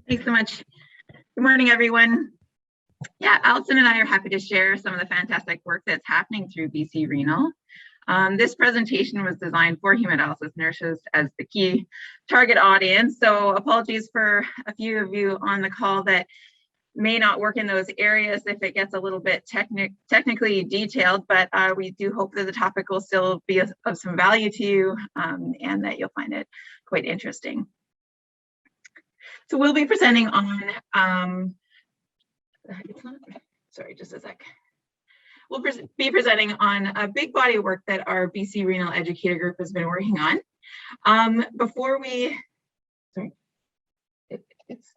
Thanks so much. Good morning, everyone. Yeah, Alison and I are happy to share some of the fantastic work that's happening through BC Renal. This presentation was designed for hemodialysis nurses as the key target audience. So apologies for a few of you on the call that may not work in those areas if it gets a little bit technically detailed, but we do hope that the topic will still be of some value to you and that you'll find it quite interesting. So we'll be presenting on, sorry, just a sec. We'll be presenting on a big body of work that our BC Renal Educator group has been working on. Before we, sorry,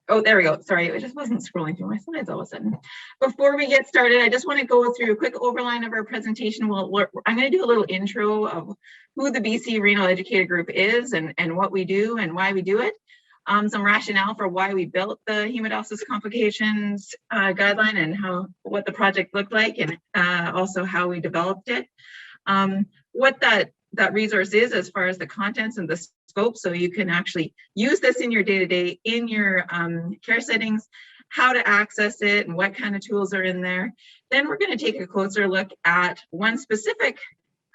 oh, there we go. Sorry, it just wasn't scrolling through my slides all of a sudden. Before we get started, I just want to go through a quick overline of our presentation. I'm going to do a little intro of who the BC Renal Educator group is and what we do and why we do it. Some rationale for why we built the Hemodialysis Complications guideline and what the project looked like, and also how we developed it. What that resource is as far as the contents and the scope, so you can actually use this in your day-to-day in your care settings, how to access it and what kind of tools are in there. Then we're going to take a closer look at one specific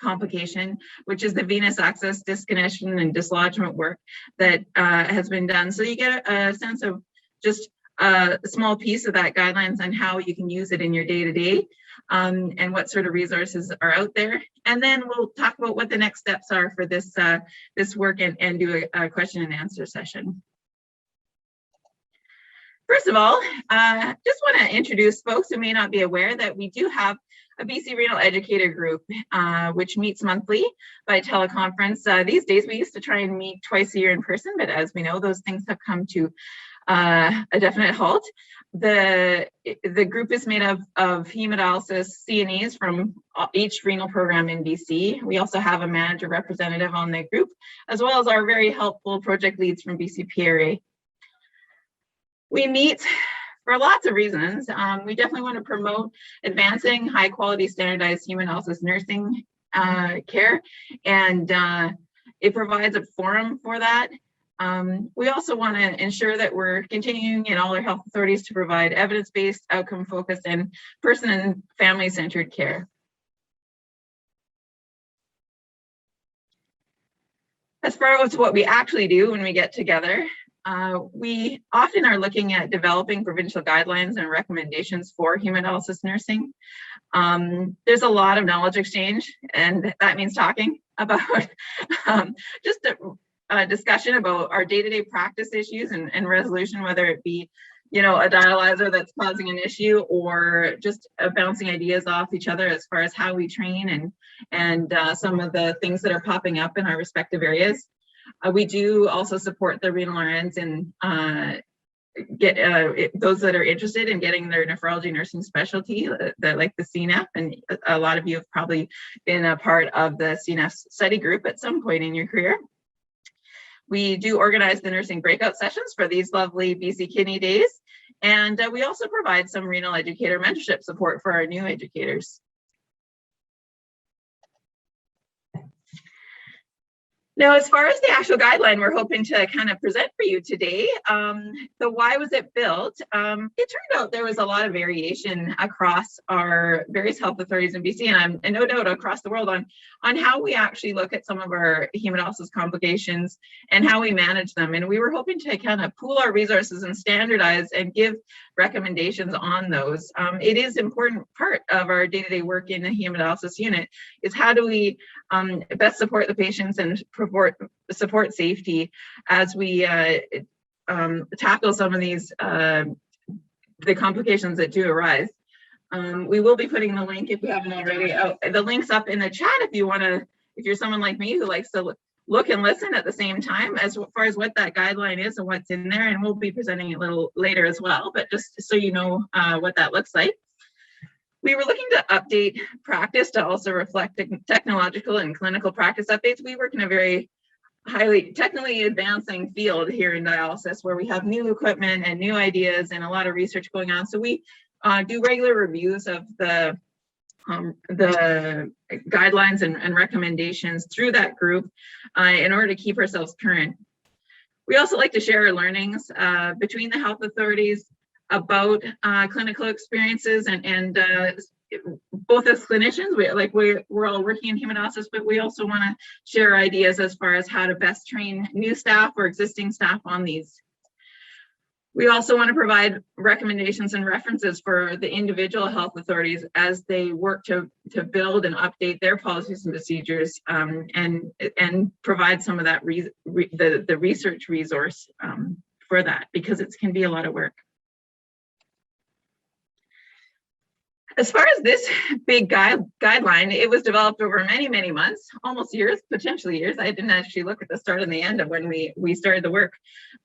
complication, which is the venous access disconnection and dislodgement work that has been done. So you get a sense of just a small piece of that guidelines and how you can use it in your day-to-day and what sort of resources are out there. And then we'll talk about what the next steps are for this work and do a question and answer session. First of all, just want to introduce folks who may not be aware that we do have a BC Renal Educator group, which meets monthly by teleconference. These days, we used to try and meet twice a year in person, but as we know, those things have come to a definite halt. The group is made of hemodialysis CNEs from each renal program in BC. We also have a manager representative on the group, as well as our very helpful project leads from BC PRA. We meet for lots of reasons. We definitely want to promote advancing high quality standardized hemodialysis nursing care, and it provides a forum for that. We also want to ensure that we're continuing in all our health authorities to provide evidence-based, outcome-focused, and person and family-centered care. As far as what we actually do when we get together, we often are looking at developing provincial guidelines and recommendations for hemodialysis nursing. There's a lot of knowledge exchange, and that means talking about just a discussion about our day-to-day practice issues and resolution, whether it be, a dialyzer that's causing an issue or just bouncing ideas off each other as far as how we train and some of the things that are popping up in our respective areas. We do also support the renal RNs and get those that are interested in getting their nephrology nursing specialty, like the CNAP, and a lot of you have probably been a part of the CNAP study group at some point in your career. We do organize the nursing breakout sessions for these lovely BC Kidney Days, and we also provide some renal educator mentorship support for our new educators. Now, as far as the actual guideline we're hoping to kind of present for you today, so why was it built? It turned out there was a lot of variation across our various health authorities in BC, and no doubt across the world on how we actually look at some of our hemodialysis complications and how we manage them. And we were hoping to kind of pool our resources and standardize and give recommendations on those. It is an important part of our day-to-day work in the hemodialysis unit is how do we best support the patients and support safety as we tackle some of these the complications that do arise. We will be putting the link, if you haven't already, the links up in the chat if you're someone like me who likes to look and listen at the same time as far as what that guideline is and what's in there, and we'll be presenting it a little later as well, but just so you know what that looks like. We were looking to update practice to also reflect technological and clinical practice updates. We work in a very highly technically advancing field here in dialysis where we have new equipment and new ideas and a lot of research going on. So we do regular reviews of the guidelines and recommendations through that group in order to keep ourselves current. We also like to share our learnings between the health authorities about clinical experiences, and both as clinicians, we're all working in hemodialysis, but we also want to share ideas as far as how to best train new staff or existing staff on these. We also want to provide recommendations and references for the individual health authorities as they work to build and update their policies and procedures, and provide some of that the research resource for that, because it can be a lot of work. As far as this big guideline, it was developed over many, many months, almost years, potentially years. I didn't actually look at the start and the end of when we started the work.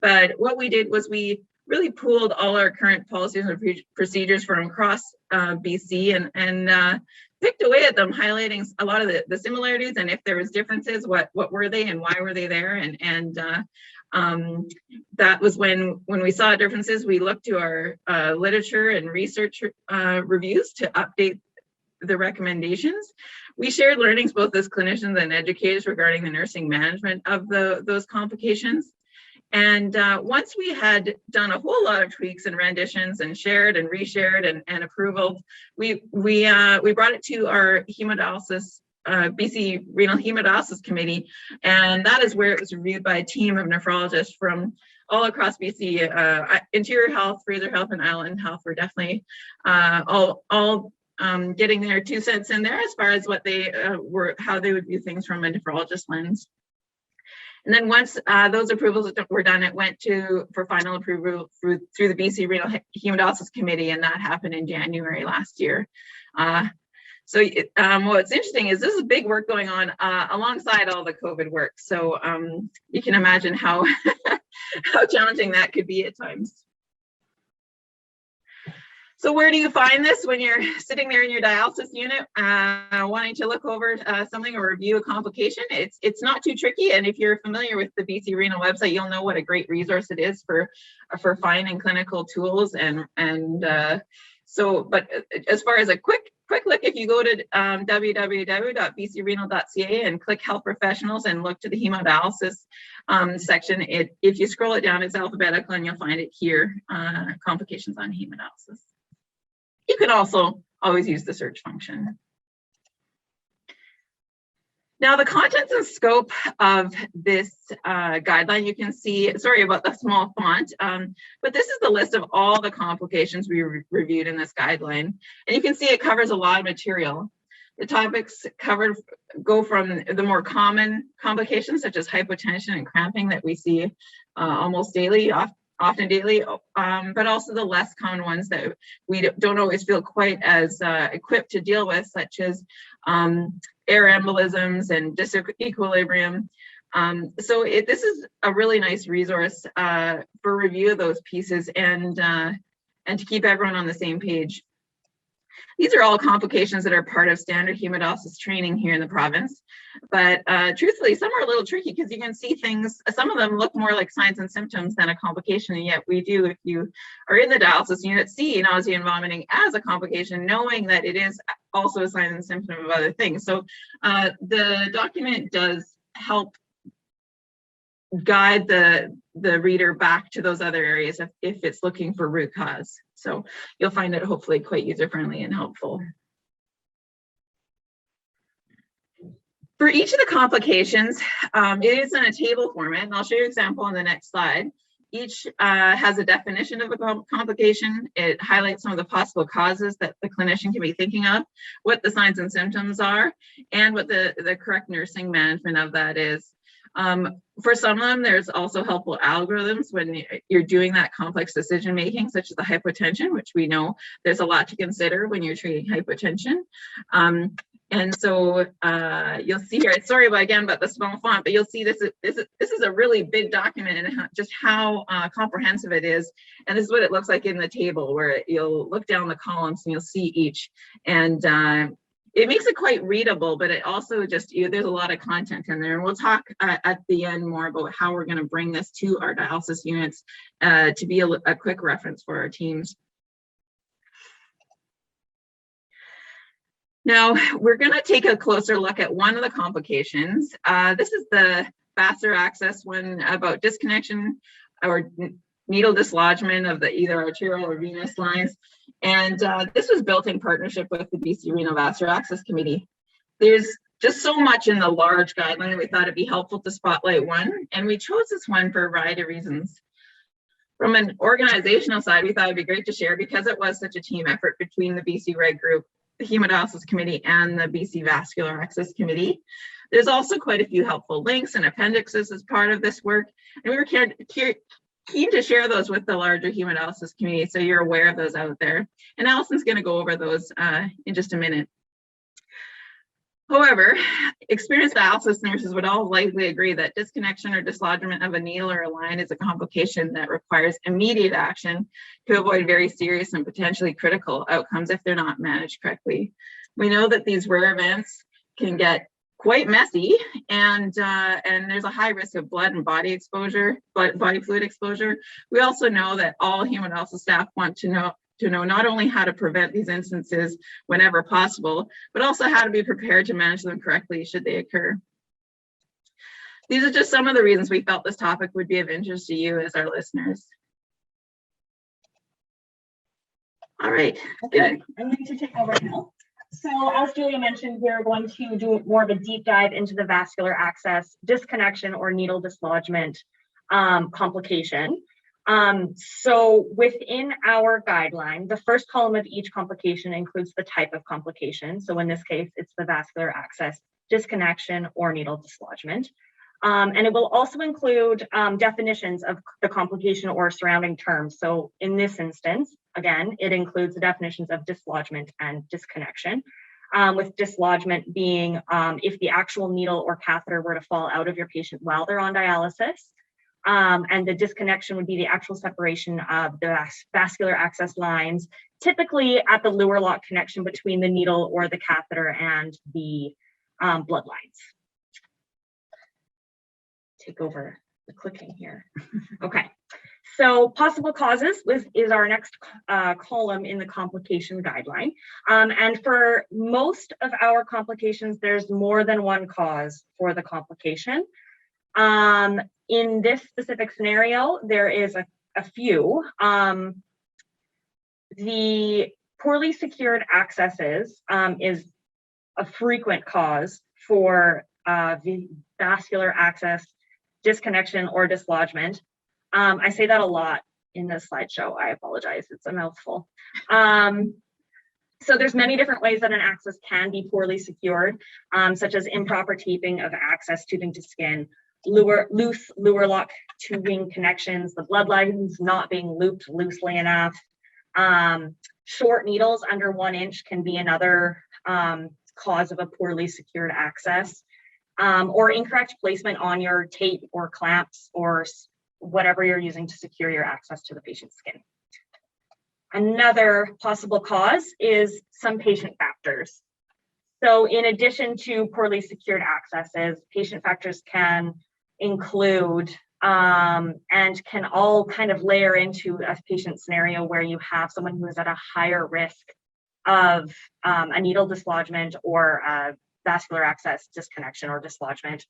But what we did was we really pooled all our current policies and procedures from across BC and picked away at them, highlighting a lot of the similarities, and if there was differences, what were they and why were they there? And that was when we saw differences, we looked to our literature and research reviews to update the recommendations. We shared learnings both as clinicians and educators regarding the nursing management of those complications. And once we had done a whole lot of tweaks and renditions and shared and reshared and approval, we brought it to our hemodialysis BC Renal Hemodialysis Committee, and that is where it was reviewed by a team of nephrologists from all across BC. Interior Health, Fraser Health, and Island Health were definitely all getting their 2 cents in there as far as what they how they would view things from a nephrologist lens. And then once those approvals were done, it went for final approval through the BC Renal Hemodialysis Committee, and that happened in January last year. So what's interesting is this is big work going on alongside all the COVID work. So you can imagine how how challenging that could be at times. So where do you find this when you're sitting there in your dialysis unit wanting to look over something or review a complication? It's not too tricky, and if you're familiar with the BC Renal website, you'll know what a great resource it is for finding clinical tools. But as far as a quick look, if you go to www.bcrenal.ca and click Health Professionals and look to the hemodialysis section, if you scroll it down, it's alphabetical, and you'll find it here, complications on hemodialysis. You can also always use the search function. Now, the contents and scope of this guideline, you can see, sorry about the small font, but this is the list of all the complications we reviewed in this guideline. And you can see it covers a lot of material. The topics covered go from the more common complications, such as hypotension and cramping that we see almost daily, often daily, but also the less common ones that we don't always feel quite as equipped to deal with, such as air embolisms and disequilibrium. So this is a really nice resource for review of those pieces and to keep everyone on the same page. These are all complications that are part of standard hemodialysis training here in the province. But truthfully, some are a little tricky because you can see things, some of them look more like signs and symptoms than a complication. And yet we do, if you are in the dialysis unit, see nausea and vomiting as a complication, knowing that it is also a sign and symptom of other things. So the document does help guide the reader back to those other areas if it's looking for root cause. So you'll find it hopefully quite user-friendly and helpful. For each of the complications, it is in a table format, and I'll show you an example on the next slide. Each has a definition of a complication. It highlights some of the possible causes that the clinician can be thinking of, what the signs and symptoms are, and what the correct nursing management of that is. For some of them, there's also helpful algorithms when you're doing that complex decision making, such as the hypotension, which we know there's a lot to consider when you're treating hypotension. And so you'll see here, sorry about the small font, but you'll see this is a really big document and just how comprehensive it is. And this is what it looks like in the table, where you'll look down the columns and you'll see each. And it makes it quite readable, but it also just, there's a lot of content in there. And we'll talk at the end more about how we're going to bring this to our dialysis units to be a quick reference for our teams. Now, we're going to take a closer look at one of the complications. This is the vascular access one about disconnection or needle dislodgement of the either arterial or venous lines. And this was built in partnership with the BC Renal Vascular Access Committee. There's just so much in the large guideline, we thought it'd be helpful to spotlight one, and we chose this one for a variety of reasons. From an organizational side, we thought it'd be great to share because it was such a team effort between the BC Reg Group, the Hemodialysis Committee, and the BC Vascular Access Committee. There's also quite a few helpful links and appendixes as part of this work, and we were keen to share those with the larger hemodialysis community so you're aware of those out there. And Alison's going to go over those in just a minute. However, experienced dialysis nurses would all likely agree that disconnection or dislodgement of a needle or a line is a complication that requires immediate action to avoid very serious and potentially critical outcomes if they're not managed correctly. We know that these rare events can get quite messy, and there's a high risk of blood and body exposure, body fluid exposure. We also know that all hemodialysis staff want to know not only how to prevent these instances whenever possible, but also how to be prepared to manage them correctly should they occur. These are just some of the reasons we felt this topic would be of interest to you as our listeners. All right, okay. I'm going to take over now. So as Julia mentioned, we're going to do more of a deep dive into the vascular access disconnection or needle dislodgement complication. So within our guideline, the first column of each complication includes the type of complication. So in this case, it's the vascular access disconnection or needle dislodgement. And it will also include definitions of the complication or surrounding terms. So in this instance, again, it includes the definitions of dislodgement and disconnection, with dislodgement being if the actual needle or catheter were to fall out of your patient while they're on dialysis. And the disconnection would be the actual separation of the vascular access lines, typically at the lower lock connection between the needle or the catheter and the bloodlines. Take over the clicking here. Okay, so possible causes is our next column in the complication guideline. And for most of our complications, there's more than one cause for the complication. In this specific scenario, there is a few. The poorly secured accesses is a frequent cause for the vascular access disconnection or dislodgement. I say that a lot in this slideshow. I apologize, it's a mouthful. So there's many different ways that an access can be poorly secured, such as improper taping of access tubing to skin, loose lower lock tubing connections, the bloodlines not being looped loosely enough. Short needles under 1 inch can be another cause of a poorly secured access, or incorrect placement on your tape or clamps or whatever you're using to secure your access to the patient's skin. Another possible cause is some patient factors. So in addition to poorly secured accesses, patient factors can include and can all kind of layer into a patient scenario where you have someone who is at a higher risk of a needle dislodgement or a vascular access disconnection or dislodgement.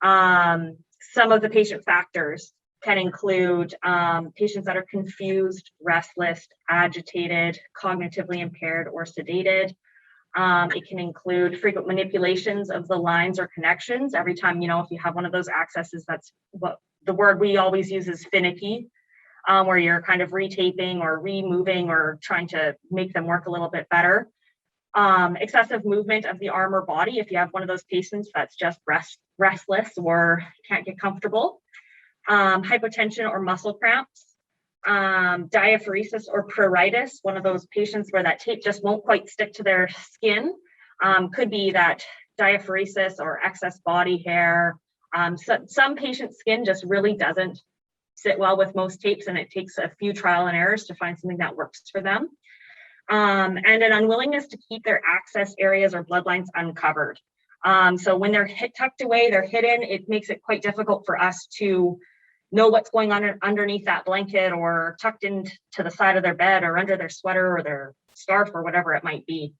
Some of the patient factors can include patients that are confused, restless, agitated, cognitively impaired, or sedated. It can include frequent manipulations of the lines or connections. Every time, if you have one of those accesses, that's what the word we always use is finicky, where you're kind of retaping or removing or trying to make them work a little bit better. Excessive movement of the arm or body. If you have one of those patients that's just restless or can't get comfortable. Hypotension or muscle cramps. Diaphoresis or pruritus, one of those patients where that tape just won't quite stick to their skin. Could be that diaphoresis or excess body hair. So some patients' skin just really doesn't sit well with most tapes, and it takes a few trial and errors to find something that works for them. And an unwillingness to keep their access areas or bloodlines uncovered. So when they're tucked away, they're hidden, it makes it quite difficult for us to know what's going on underneath that blanket or tucked into the side of their bed or under their sweater or their scarf or whatever it might be.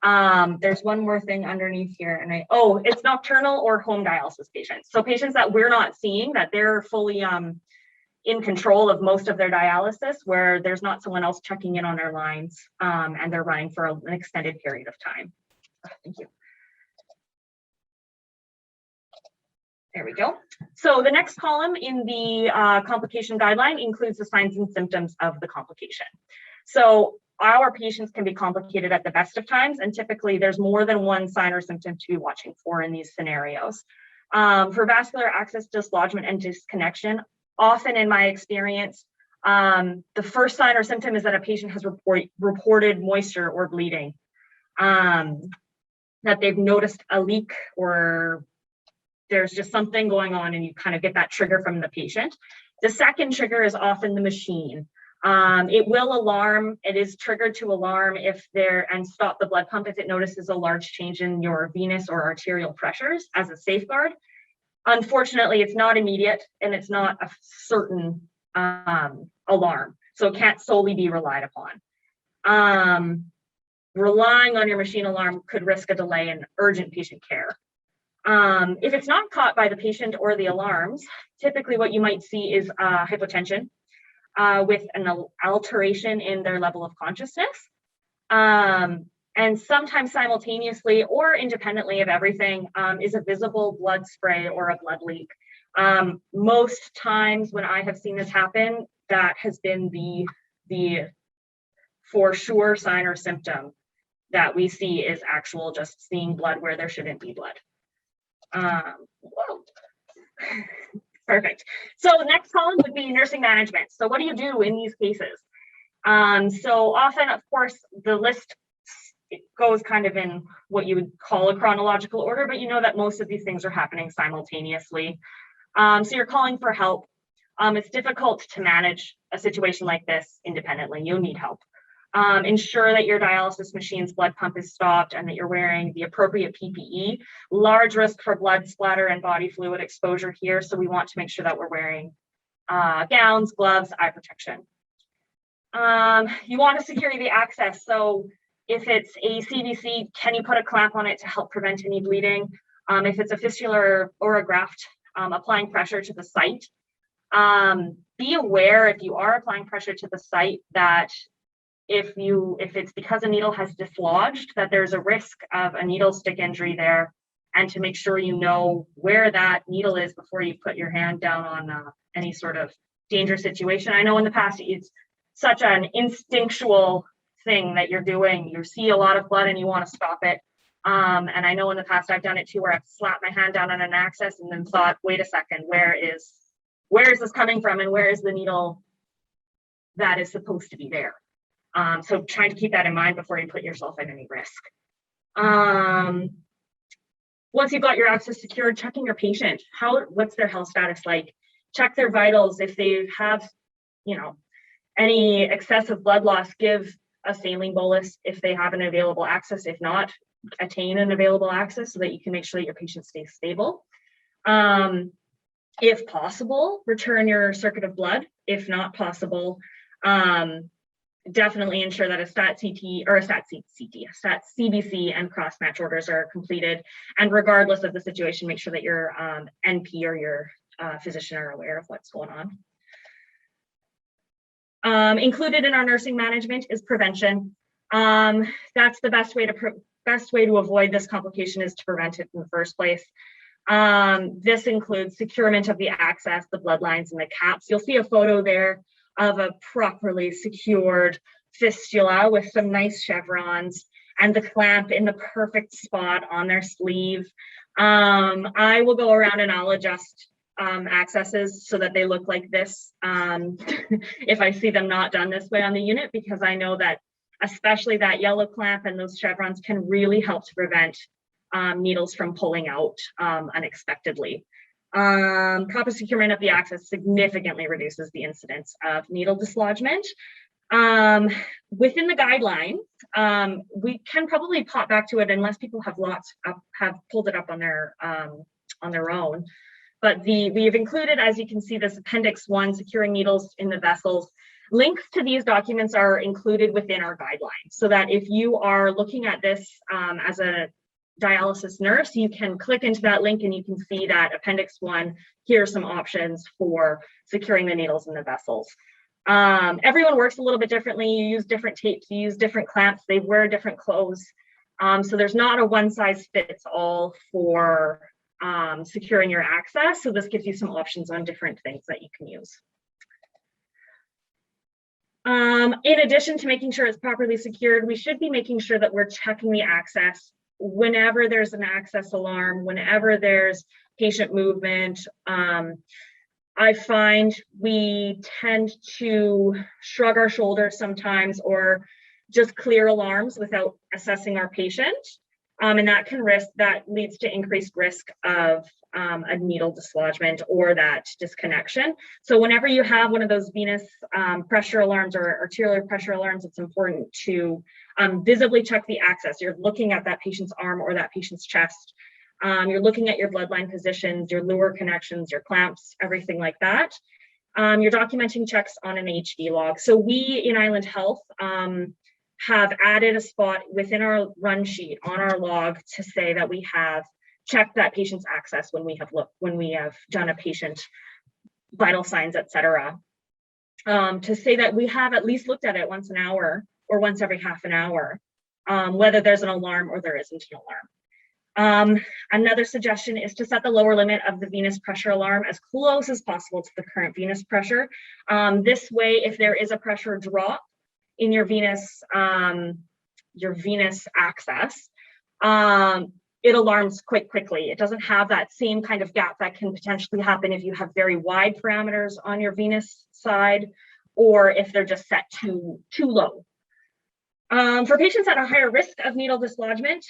There's one more thing underneath here, and it's nocturnal or home dialysis patients. So patients that we're not seeing, that they're fully in control of most of their dialysis, where there's not someone else checking in on their lines, and they're running for an extended period of time. Thank you. There we go. So the next column in the complication guideline includes the signs and symptoms of the complication. So our patients can be complicated at the best of times, and typically there's more than one sign or symptom to be watching for in these scenarios. For vascular access dislodgement and disconnection, often in my experience, the first sign or symptom is that a patient has reported moisture or bleeding, that they've noticed a leak, or there's just something going on, and you kind of get that trigger from the patient. The second trigger is often the machine. It will alarm, it is triggered to alarm and stop the blood pump if it notices a large change in your venous or arterial pressures as a safeguard. Unfortunately, it's not immediate, and it's not a certain alarm, so it can't solely be relied upon. Relying on your machine alarm could risk a delay in urgent patient care. If it's not caught by the patient or the alarms, typically what you might see is hypotension with an alteration in their level of consciousness. And sometimes simultaneously or independently of everything is a visible blood spray or a blood leak. Most times when I have seen this happen, that has been the for sure sign or symptom that we see is actual just seeing blood where there shouldn't be blood. Whoa. Perfect. So the next column would be nursing management. So what do you do in these cases? So often, of course, the list, it goes kind of in what you would call a chronological order, but you know that most of these things are happening simultaneously. So you're calling for help. It's difficult to manage a situation like this independently. You'll need help. Ensure that your dialysis machine's blood pump is stopped and that you're wearing the appropriate PPE. Large risk for blood splatter and body fluid exposure here, so we want to make sure that we're wearing gowns, gloves, eye protection. You want to secure the access. So if it's a CVC, can you put a clamp on it to help prevent any bleeding? If it's a fistula or a graft, applying pressure to the site. Be aware, if you are applying pressure to the site, that if it's because a needle has dislodged, that there's a risk of a needle stick injury there, and to make sure you know where that needle is before you put your hand down on any sort of dangerous situation. I know in the past it's such an instinctual thing that you're doing. You see a lot of blood and you want to stop it. And I know in the past I've done it too, where I've slapped my hand down on an access and then thought, wait a second, where is this coming from, and where is the needle that is supposed to be there? So trying to keep that in mind before you put yourself at any risk. Once you've got your access secured, checking your patient. What's their health status like? Check their vitals. If they have, any excessive blood loss, give a saline bolus if they have an available access. If not, attain an available access so that you can make sure that your patient stays stable. If possible, return your circuit of blood. If not possible, definitely ensure that a stat CT or a stat CBC and cross match orders are completed. And regardless of the situation, make sure that your NP or your physician are aware of what's going on. Included in our nursing management is prevention. That's the best way to avoid this complication, is to prevent it in the first place. This includes securement of the access, the bloodlines, and the caps. You'll see a photo there of a properly secured fistula with some nice chevrons and the clamp in the perfect spot on their sleeve. I will go around and I'll adjust accesses so that they look like this if I see them not done this way on the unit, because I know that especially that yellow clamp and those chevrons can really help to prevent needles from pulling out unexpectedly. Proper securement of the access significantly reduces the incidence of needle dislodgement. Within the guideline, we can probably pop back to it unless people have pulled it up on their own. But we have included, as you can see, this Appendix 1, securing needles in the vessels. Links to these documents are included within our guidelines, so that if you are looking at this as a dialysis nurse, you can click into that link and you can see that Appendix 1, here are some options for securing the needles in the vessels. Everyone works a little bit differently. You use different tapes, you use different clamps, they wear different clothes. So there's not a one size fits all for securing your access. So this gives you some options on different things that you can use. In addition to making sure it's properly secured, we should be making sure that we're checking the access whenever there's an access alarm, whenever there's patient movement. I find we tend to shrug our shoulders sometimes or just clear alarms without assessing our patient. And that leads to increased risk of a needle dislodgement or that disconnection. So whenever you have one of those venous pressure alarms or arterial pressure alarms, it's important to visibly check the access. You're looking at that patient's arm or that patient's chest. You're looking at your bloodline positions, your luer connections, your clamps, everything like that. You're documenting checks on an HD log. So we in Island Health have added a spot within our run sheet on our log to say that we have checked that patient's access when we have done a patient vital signs, etc. To say that we have at least looked at it once an hour or once every half an hour, whether there's an alarm or there isn't an alarm. Another suggestion is to set the lower limit of the venous pressure alarm as close as possible to the current venous pressure. This way, if there is a pressure drop in your venous access, it alarms quite quickly. It doesn't have that same kind of gap that can potentially happen if you have very wide parameters on your venous side, or if they're just set too low. For patients at a higher risk of needle dislodgement,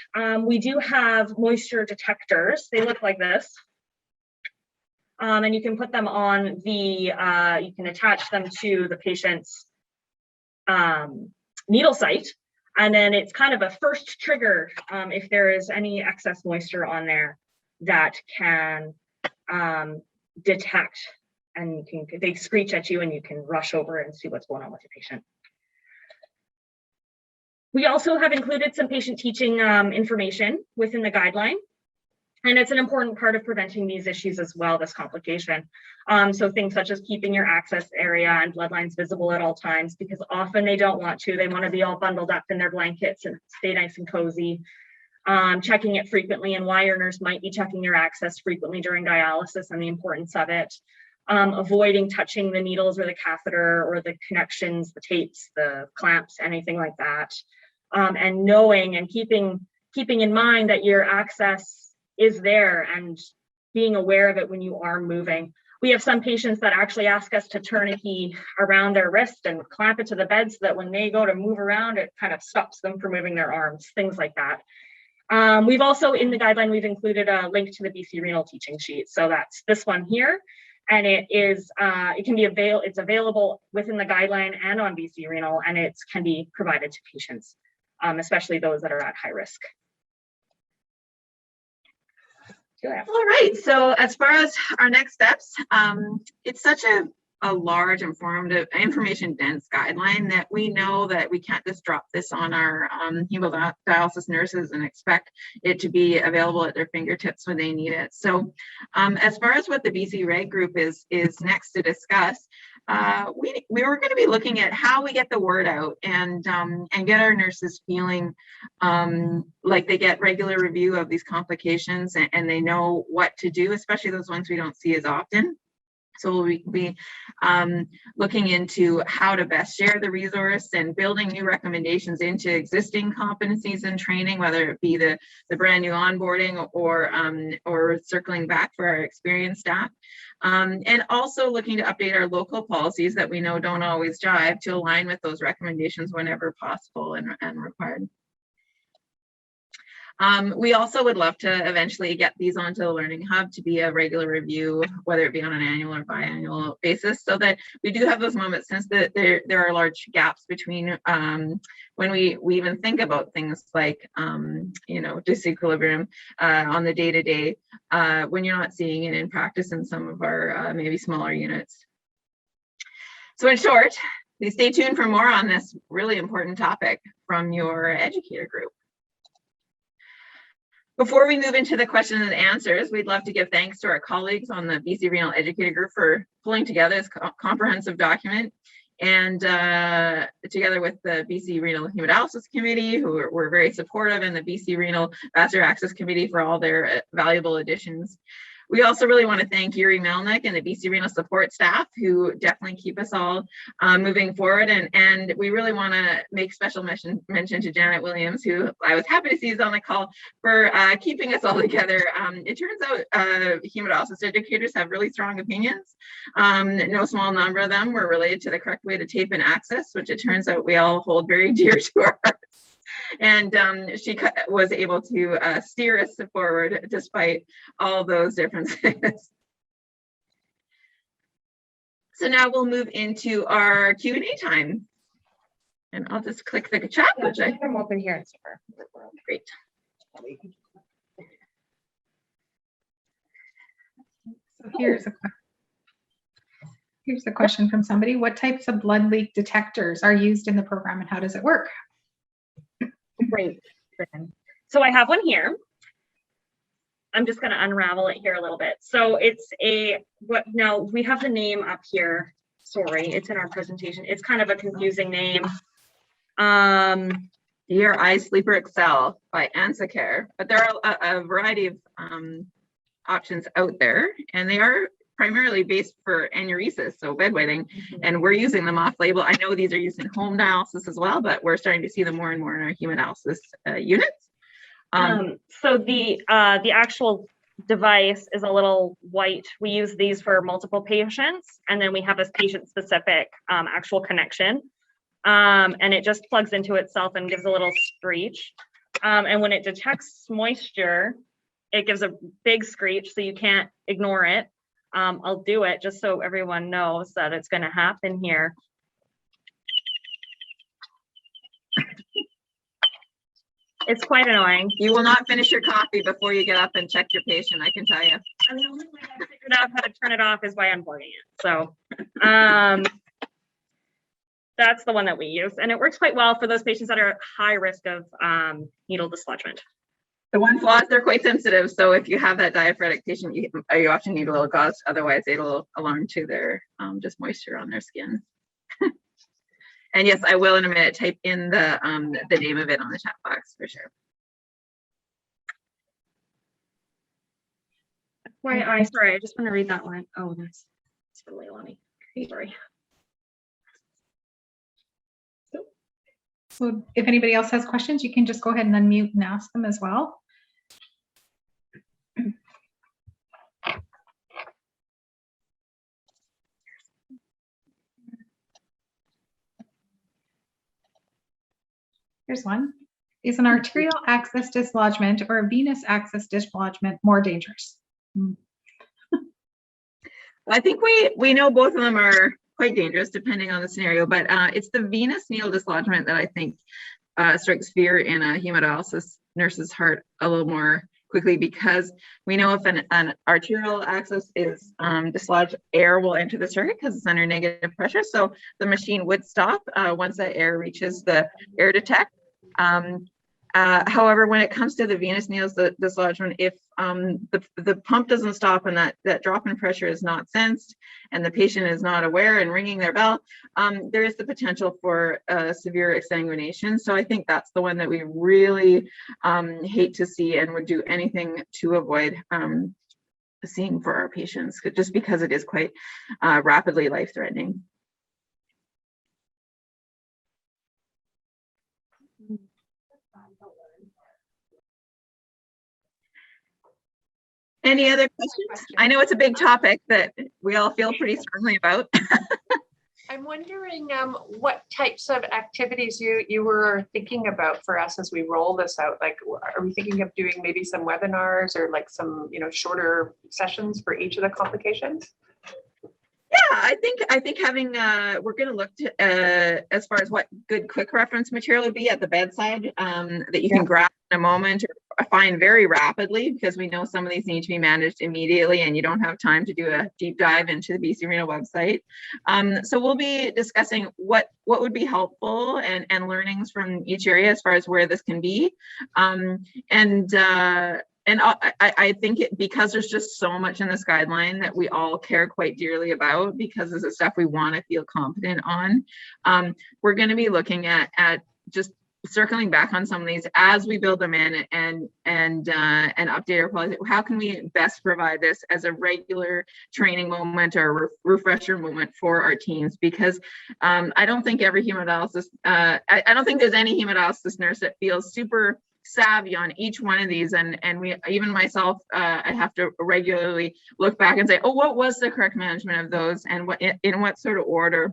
we do have moisture detectors. They look like this. And you can put them on you can attach them to the patient's needle site. And then it's kind of a first trigger if there is any excess moisture on there that can detect, and they screech at you and you can rush over and see what's going on with your patient. We also have included some patient teaching information within the guideline, and it's an important part of preventing these issues as well, this complication. So things such as keeping your access area and bloodlines visible at all times, because often they don't want to. They want to be all bundled up in their blankets and stay nice and cozy. Checking it frequently, and why your nurse might be checking your access frequently during dialysis and the importance of it. Avoiding touching the needles or the catheter or the connections, the tapes, the clamps, anything like that. And knowing and keeping in mind that your access is there and being aware of it when you are moving. We have some patients that actually ask us to tourniquet around their wrist and clamp it to the bed so that when they go to move around, it kind of stops them from moving their arms, things like that. We've also, in the guideline, we've included a link to the BC Renal teaching sheet. So that's this one here. And it's available within the guideline and on BC Renal, and it can be provided to patients, especially those that are at high risk. All right, so as far as our next steps, it's such a large, informative, information-dense guideline that we know that we can't just drop this on our hemodialysis nurses and expect it to be available at their fingertips when they need it. So as far as what the BC Reg group is next to discuss, we were going to be looking at how we get the word out and get our nurses feeling like they get regular review of these complications and they know what to do, especially those ones we don't see as often. So we'll be looking into how to best share the resource and building new recommendations into existing competencies and training, whether it be the brand new onboarding or circling back for our experienced staff. And also looking to update our local policies that we know don't always jive to align with those recommendations whenever possible and required. We also would love to eventually get these onto the Learning Hub to be a regular review, whether it be on an annual or biannual basis, so that we do have those moments, since there are large gaps between when we even think about things like, disequilibrium on the day-to-day, when you're not seeing it in practice in some of our maybe smaller units. So in short, Please stay tuned for more on this really important topic from your educator group. Before we move into the questions and answers, we'd love to give thanks to our colleagues on the BC Renal Educator Group for pulling together this comprehensive document, and together with the BC Renal Hemodialysis Committee, who were very supportive, and the BC Renal Vascular Access Committee for all their valuable additions. We also really want to thank Yuri Melnick and the BC Renal support staff, who definitely keep us all moving forward. And we really want to make special mention to Janet Williams, who I was happy to see is on the call, for keeping us all together. It turns out hemodialysis educators have really strong opinions. No small number of them were related to the correct way to tape and access, which it turns out we all hold very dear to our hearts. And she was able to steer us forward despite all those differences. So now we'll move into our Q&A time. And I'll just click the chat, which I'm open here. Great. So here's a question from somebody. What types of blood leak detectors are used in the program, and how does it work? Great. So I have one here. I'm just going to unravel it here a little bit. So it's now we have the name up here. Sorry, it's in our presentation. It's kind of a confusing name. Your Eye Sleeper Excel by Ansacare, but there are a variety of options out there, and they are primarily based for enuresis, so bedwetting, and we're using them off-label. I know these are used in home dialysis as well, but we're starting to see them more and more in our hemodialysis units. So the actual device is a little white. We use these for multiple patients, and then we have a patient-specific actual connection, and it just plugs into itself and gives a little screech. And when it detects moisture, it gives a big screech, so you can't ignore it. I'll do it just so everyone knows that it's going to happen here. It's quite annoying. You will not finish your coffee before you get up and check your patient, I can tell you. And the only way I figured out how to turn it off is by unplugging it. So that's the one that we use. And it works quite well for those patients that are at high risk of needle dislodgement. The one flaw is they're quite sensitive, so if you have that diaphoretic patient, you often need a little gauze, otherwise it'll alarm to their just moisture on their skin. And yes, I will in a minute type in the name of it on the chat box for sure. Sorry, I just want to read that one. Oh, that's for Leilani. Sorry. So if anybody else has questions, you can just go ahead and unmute and ask them as well. Here's one. Is an arterial access dislodgement or a venous access dislodgement more dangerous? I think we know both of them are quite dangerous depending on the scenario, but it's the venous needle dislodgement that I think strikes fear in a hemodialysis nurse's heart a little more quickly, because we know if an arterial access is dislodged, air will enter the circuit because it's under negative pressure. So the machine would stop once that air reaches the air detect. However, when it comes to the venous needle dislodgement, if the pump doesn't stop and that drop in pressure is not sensed and the patient is not aware and ringing their bell, there is the potential for severe exsanguination. So I think that's the one that we really hate to see and would do anything to avoid seeing for our patients, just because it is quite rapidly life-threatening. Any other questions? I know it's a big topic that we all feel pretty strongly about. I'm wondering what types of activities you were thinking about for us as we roll this out. Like, are we thinking of doing maybe some webinars or like some, shorter sessions for each of the complications? Yeah, I think having we're going to look to as far as what good quick reference material would be at the bedside that you can grab in a moment, find very rapidly, because we know some of these need to be managed immediately and you don't have time to do a deep dive into the BC Renal website. So we'll be discussing what would be helpful and learnings from each area as far as where this can be. And I think because there's just so much in this guideline that we all care quite dearly about, because this is stuff we want to feel confident on. We're going to be looking at just circling back on some of these as we build them in and update our policy. How can we best provide this as a regular training moment or refresher moment for our teams? Because I don't think every hemodialysis, I don't think there's any hemodialysis nurse that feels super savvy on each one of these, and we, even myself, I have to regularly look back and say, oh, what was the correct management of those, and what in what sort of order,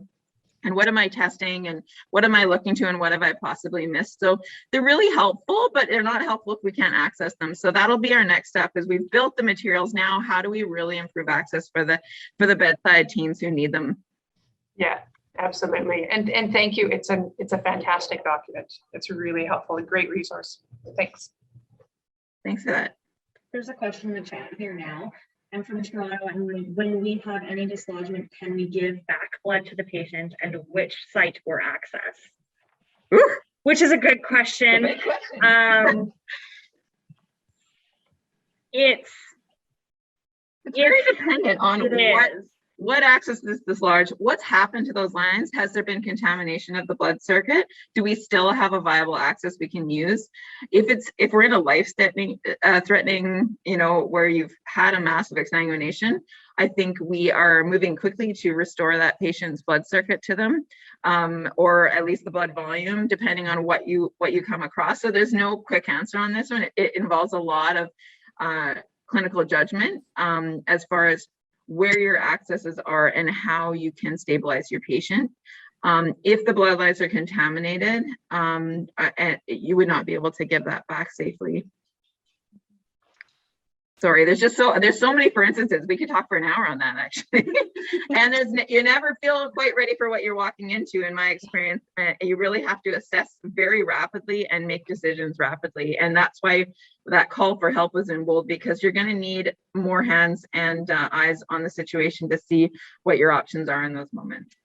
and what am I testing, and what am I looking to, and what have I possibly missed? So they're really helpful, but they're not helpful if we can't access them. So that'll be our next step, is we've built the materials. Now how do we really improve access for the bedside teams who need them? Yeah, absolutely. And thank you. It's a fantastic document. It's really helpful, a great resource. Thanks. Thanks for that. There's a question in the chat here now. I'm from Toronto, and when we have any dislodgement, can we give back blood to the patient, and which site or access? Ooh. Which is a good question. It's very dependent on what access is dislodged, what's happened to those lines. Has there been contamination of the blood circuit? Do we still have a viable access we can use? If we're in a life-threatening, where you've had a massive exsanguination, I think we are moving quickly to restore that patient's blood circuit to them, or at least the blood volume, depending on what you come across. So there's no quick answer on this one. It involves a lot of clinical judgment as far as where your accesses are and how you can stabilize your patient. If the blood lines are contaminated, you would not be able to give that back safely. Sorry, there's so many for instances. We could talk for an hour on that, actually. And you never feel quite ready for what you're walking into, in my experience. You really have to assess very rapidly and make decisions rapidly. And that's why that call for help was in bold, because you're going to need more hands and eyes on the situation to see what your options are in those moments.